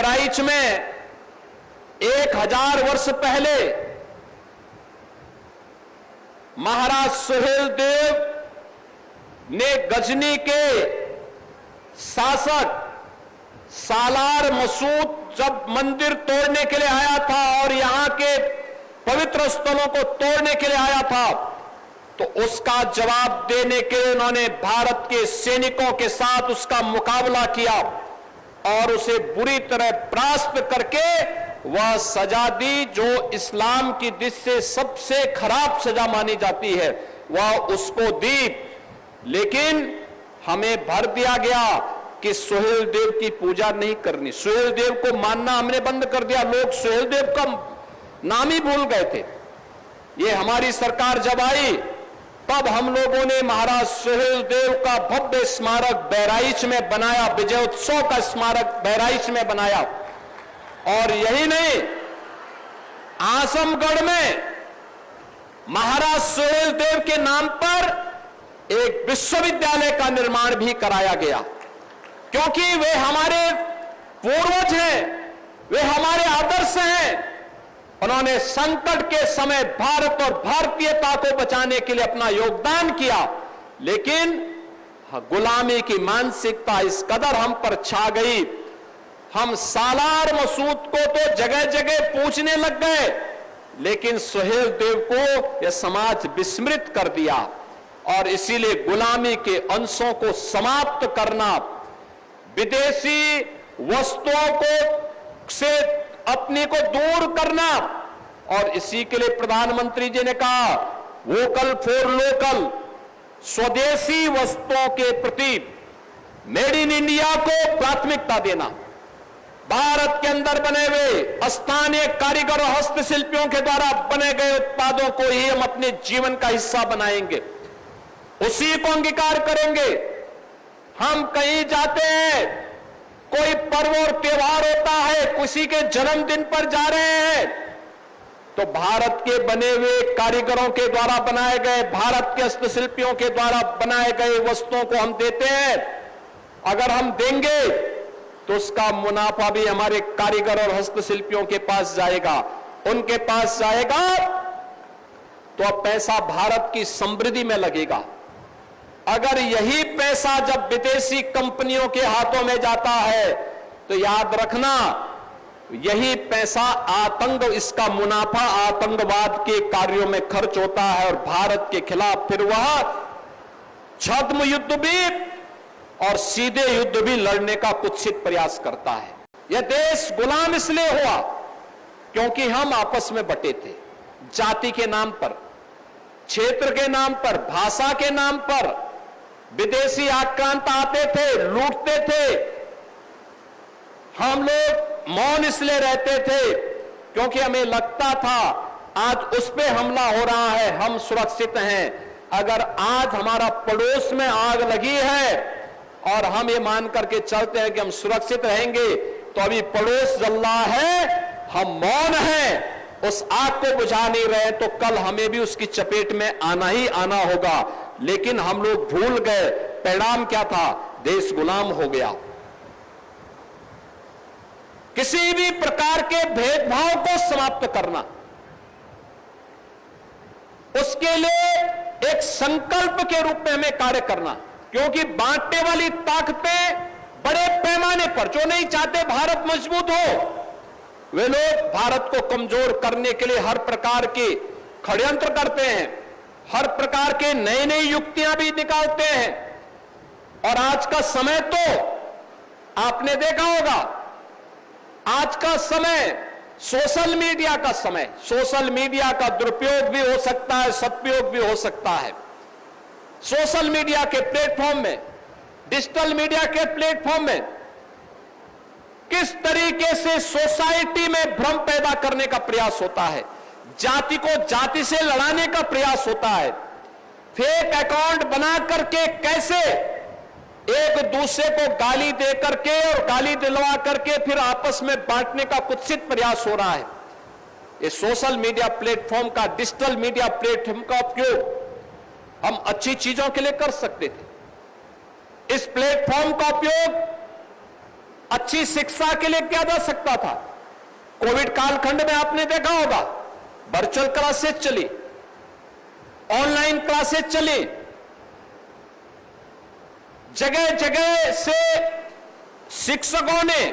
बहराइच में 1000 वर्ष पहले महाराज सुहेलदेव ने गजनी के शासक सालार मसूद जब मंदिर तोड़ने के लिए आया था और यहां के पवित्र स्थलों को तोड़ने के लिए आया था, तो उसका जवाब देने के लिए उन्होंने भारत के सैनिकों के साथ उसका मुकाबला किया और उसे बुरी तरह परास्त करके वह सजा दी जो इस्लाम की दृष्टि से सबसे खराब सजा मानी जाती है, वह उसको दी। लेकिन हमें भर दिया गया कि सुहेलदेव की पूजा नहीं करनी, सुहेलदेव को मानना हमने बंद कर दिया। लोग सुहेलदेव का नाम ही भूल गए थे। ये हमारी सरकार जब आई तब हम लोगों ने महाराज सुहेलदेव का भव्य स्मारक बहराइच में बनाया, विजयोत्सव का स्मारक बहराइच में बनाया। और यही नहीं, आजमगढ़ में महाराज सुहेलदेव के नाम पर एक विश्वविद्यालय का निर्माण भी कराया गया, क्योंकि वे हमारे पूर्वज हैं, वे हमारे आदर्श हैं। उन्होंने संकट के समय भारत और भारतीयता को बचाने के लिए अपना योगदान किया, लेकिन गुलामी की मानसिकता इस कदर हम पर छा गई, हम सालार मसूद को तो जगह जगह पूछने लग गए, लेकिन सुहेलदेव को यह समाज विस्मृत कर दिया। और इसीलिए गुलामी के अंशों को समाप्त करना, विदेशी वस्तुओं को से अपने को दूर करना, और इसी के लिए प्रधानमंत्री जी ने कहा वोकल फॉर लोकल, स्वदेशी वस्तुओं के प्रति मेड इन इंडिया को प्राथमिकता देना। भारत के अंदर बने हुए स्थानीय कारीगर और हस्तशिल्पियों के द्वारा बने गए उत्पादों को ही हम अपने जीवन का हिस्सा बनाएंगे, उसी को अंगीकार करेंगे। हम कहीं जाते हैं, कोई पर्व और त्योहार होता है, किसी के जन्मदिन पर जा रहे हैं, तो भारत के बने हुए कारीगरों के द्वारा बनाए गए, भारत के हस्तशिल्पियों के द्वारा बनाए गए वस्तुओं को हम देते हैं। अगर हम देंगे तो उसका मुनाफा भी हमारे कारीगर और हस्तशिल्पियों के पास जाएगा, उनके पास जाएगा, तो अब पैसा भारत की समृद्धि में लगेगा। अगर यही पैसा जब विदेशी कंपनियों के हाथों में जाता है, तो याद रखना यही पैसा आतंक, इसका मुनाफा आतंकवाद के कार्यों में खर्च होता है और भारत के खिलाफ फिर वह छद्म युद्ध भी और सीधे युद्ध भी लड़ने का कुत्सित प्रयास करता है। यह देश गुलाम इसलिए हुआ क्योंकि हम आपस में बटे थे, जाति के नाम पर, क्षेत्र के नाम पर, भाषा के नाम पर। विदेशी आक्रांत आते थे, लूटते थे, हम लोग मौन इसलिए रहते थे क्योंकि हमें लगता था आज उस पे हमला हो रहा है, हम सुरक्षित हैं। अगर आज हमारा पड़ोस में आग लगी है और हम ये मान करके चलते हैं कि हम सुरक्षित रहेंगे, तो अभी पड़ोस जल रहा है, हम मौन हैं, उस आग को बुझा नहीं रहे, तो कल हमें भी उसकी चपेट में आना ही आना होगा। लेकिन हम लोग भूल गए, परिणाम क्या था? देश गुलाम हो गया। किसी भी प्रकार के भेदभाव को समाप्त करना, उसके लिए एक संकल्प के रूप में हमें कार्य करना, क्योंकि बांटने वाली ताकतें बड़े पैमाने पर, जो नहीं चाहते भारत मजबूत हो, वे लोग भारत को कमजोर करने के लिए हर प्रकार के षड्यंत्र करते हैं, हर प्रकार के नई नई युक्तियां भी निकालते हैं। और आज का समय तो आपने देखा होगा, आज का समय सोशल मीडिया का समय, सोशल मीडिया का दुरुपयोग भी हो सकता है, सदुपयोग भी हो सकता है। सोशल मीडिया के प्लेटफॉर्म में, डिजिटल मीडिया के प्लेटफॉर्म में किस तरीके से सोसाइटी में भ्रम पैदा करने का प्रयास होता है, जाति को जाति से लड़ाने का प्रयास होता है, फेक अकाउंट बना करके कैसे एक दूसरे को गाली दे करके और गाली दिलवा करके फिर आपस में बांटने का कुत्सित प्रयास हो रहा है। ये सोशल मीडिया प्लेटफॉर्म का, डिजिटल मीडिया प्लेटफॉर्म का उपयोग हम अच्छी चीजों के लिए कर सकते थे। इस प्लेटफॉर्म का उपयोग अच्छी शिक्षा के लिए किया जा सकता था। कोविड कालखंड में आपने देखा होगा, वर्चुअल क्लासेस चली, ऑनलाइन क्लासेस चली, जगह जगह से शिक्षकों ने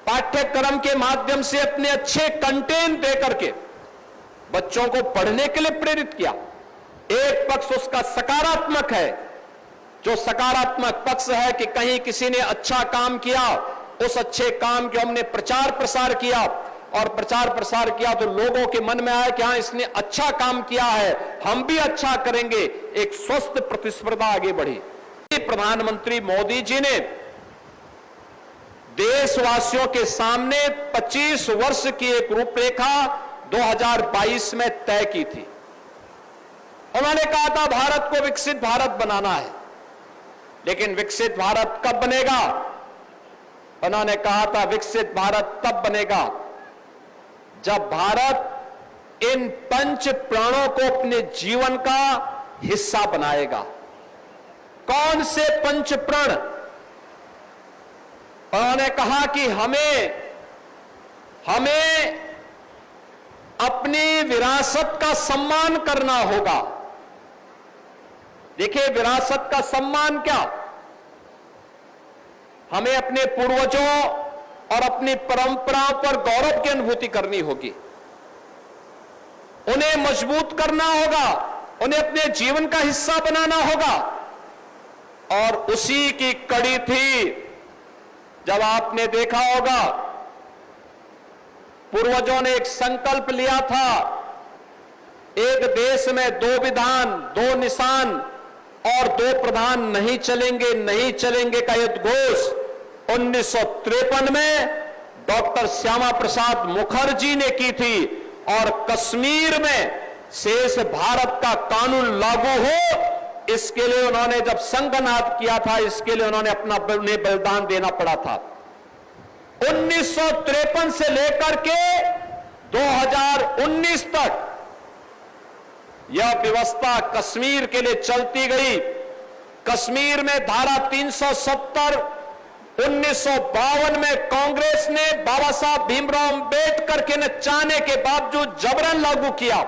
पाठ्यक्रम के माध्यम से अपने अच्छे कंटेंट देकर के बच्चों को पढ़ने के लिए प्रेरित किया। एक पक्ष उसका सकारात्मक है, जो सकारात्मक पक्ष है कि कहीं किसी ने अच्छा काम किया, उस अच्छे काम के हमने प्रचार प्रसार किया, और प्रचार प्रसार किया तो लोगों के मन में आया कि हां इसने अच्छा काम किया है, हम भी अच्छा करेंगे, एक स्वस्थ प्रतिस्पर्धा आगे बढ़ी। प्रधानमंत्री मोदी जी ने देशवासियों के सामने 25 वर्ष की एक रूपरेखा 2022 में तय की थी। उन्होंने कहा था भारत को विकसित भारत बनाना है, लेकिन विकसित भारत कब बनेगा? उन्होंने कहा था विकसित भारत तब बनेगा जब भारत इन पंच प्राणों को अपने जीवन का हिस्सा बनाएगा। कौन से पंच प्रण? उन्होंने कहा कि हमें अपनी विरासत का सम्मान करना होगा। देखिए, विरासत का सम्मान क्या? हमें अपने पूर्वजों और अपनी परंपराओं पर गौरव की अनुभूति करनी होगी, उन्हें मजबूत करना होगा, उन्हें अपने जीवन का हिस्सा बनाना होगा। और उसी की कड़ी थी जब आपने देखा होगा पूर्वजों ने एक संकल्प लिया था, एक देश में 2 विधान 2 निशान और 2 प्रधान नहीं चलेंगे का उद्घोष 1953 में डॉक्टर श्यामा प्रसाद मुखर्जी ने की थी। और कश्मीर में शेष भारत का कानून लागू हो, इसके लिए उन्होंने जब संघनाद किया था, इसके लिए उन्होंने अपना बलिदान देना पड़ा था। 1953 से लेकर के 2019 तक यह व्यवस्था कश्मीर के लिए चलती गई। कश्मीर में धारा 370 1952 में कांग्रेस ने बाबा साहब भीमराव अंबेडकर के न चाहने के बावजूद जबरन लागू किया,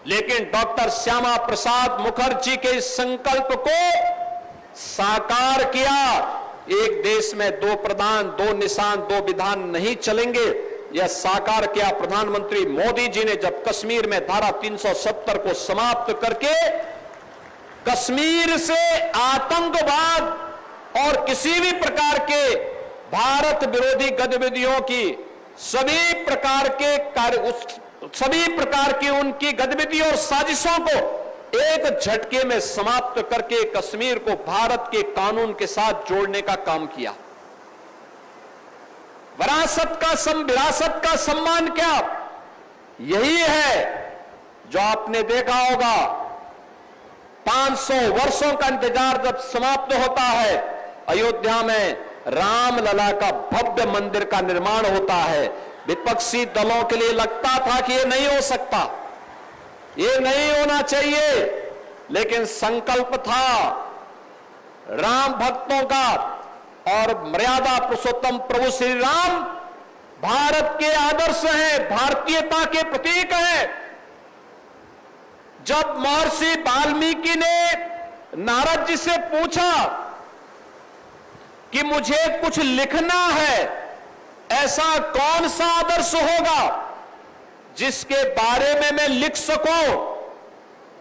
लेकिन डॉक्टर श्यामा प्रसाद मुखर्जी के इस संकल्प को साकार किया। एक देश में 2 प्रधान 2 निशान 2 विधान नहीं चलेंगे, यह साकार किया प्रधानमंत्री मोदी जी ने जब कश्मीर में धारा 370 को समाप्त करके कश्मीर से आतंकवाद और किसी भी प्रकार के भारत विरोधी गतिविधियों की सभी प्रकार की उनकी गतिविधियों और साजिशों को एक झटके में समाप्त करके कश्मीर को भारत के कानून के साथ जोड़ने का काम किया। विरासत का सम्मान क्या? यही है जो आपने देखा होगा 500 वर्षों का इंतजार जब समाप्त होता है, अयोध्या में रामलला का भव्य मंदिर का निर्माण होता है। विपक्षी दलों के लिए लगता था कि यह नहीं हो सकता, ये नहीं होना चाहिए, लेकिन संकल्प था राम भक्तों का और मर्यादा पुरुषोत्तम प्रभु श्री राम भारत के आदर्श हैं, भारतीयता के प्रतीक हैं। जब महर्षि वाल्मीकि ने नारद जी से पूछा कि मुझे कुछ लिखना है, ऐसा कौन सा आदर्श होगा जिसके बारे में मैं लिख सकूं,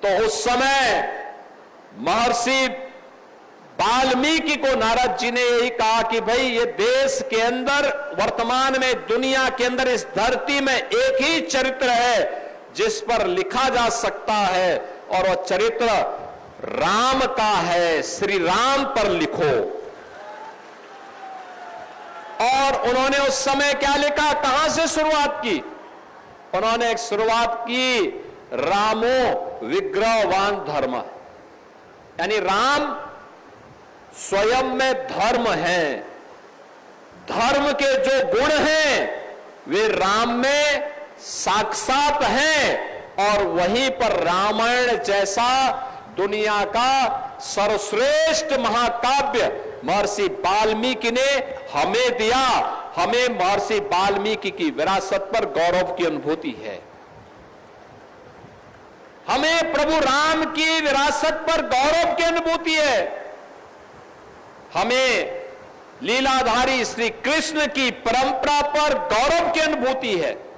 तो उस समय महर्षि वाल्मीकि को नारद जी ने यही कहा कि भाई ये देश के अंदर वर्तमान में दुनिया के अंदर इस धरती में एक ही चरित्र है जिस पर लिखा जा सकता है, और वह चरित्र राम का है, श्री राम पर लिखो। और उन्होंने उस समय क्या लिखा, कहां से शुरुआत की? उन्होंने एक शुरुआत की रामो विग्रहवान धर्म, यानी राम स्वयं में धर्म है, धर्म के जो गुण हैं वे राम में साक्षात हैं, और वहीं पर रामायण जैसा दुनिया का सर्वश्रेष्ठ महाकाव्य महर्षि वाल्मीकि ने हमें दिया। हमें महर्षि वाल्मीकि की विरासत पर गौरव की अनुभूति है। हमें प्रभु राम की विरासत पर गौरव की अनुभूति है। हमें लीलाधारी श्री कृष्ण की परंपरा पर गौरव की अनुभूति है।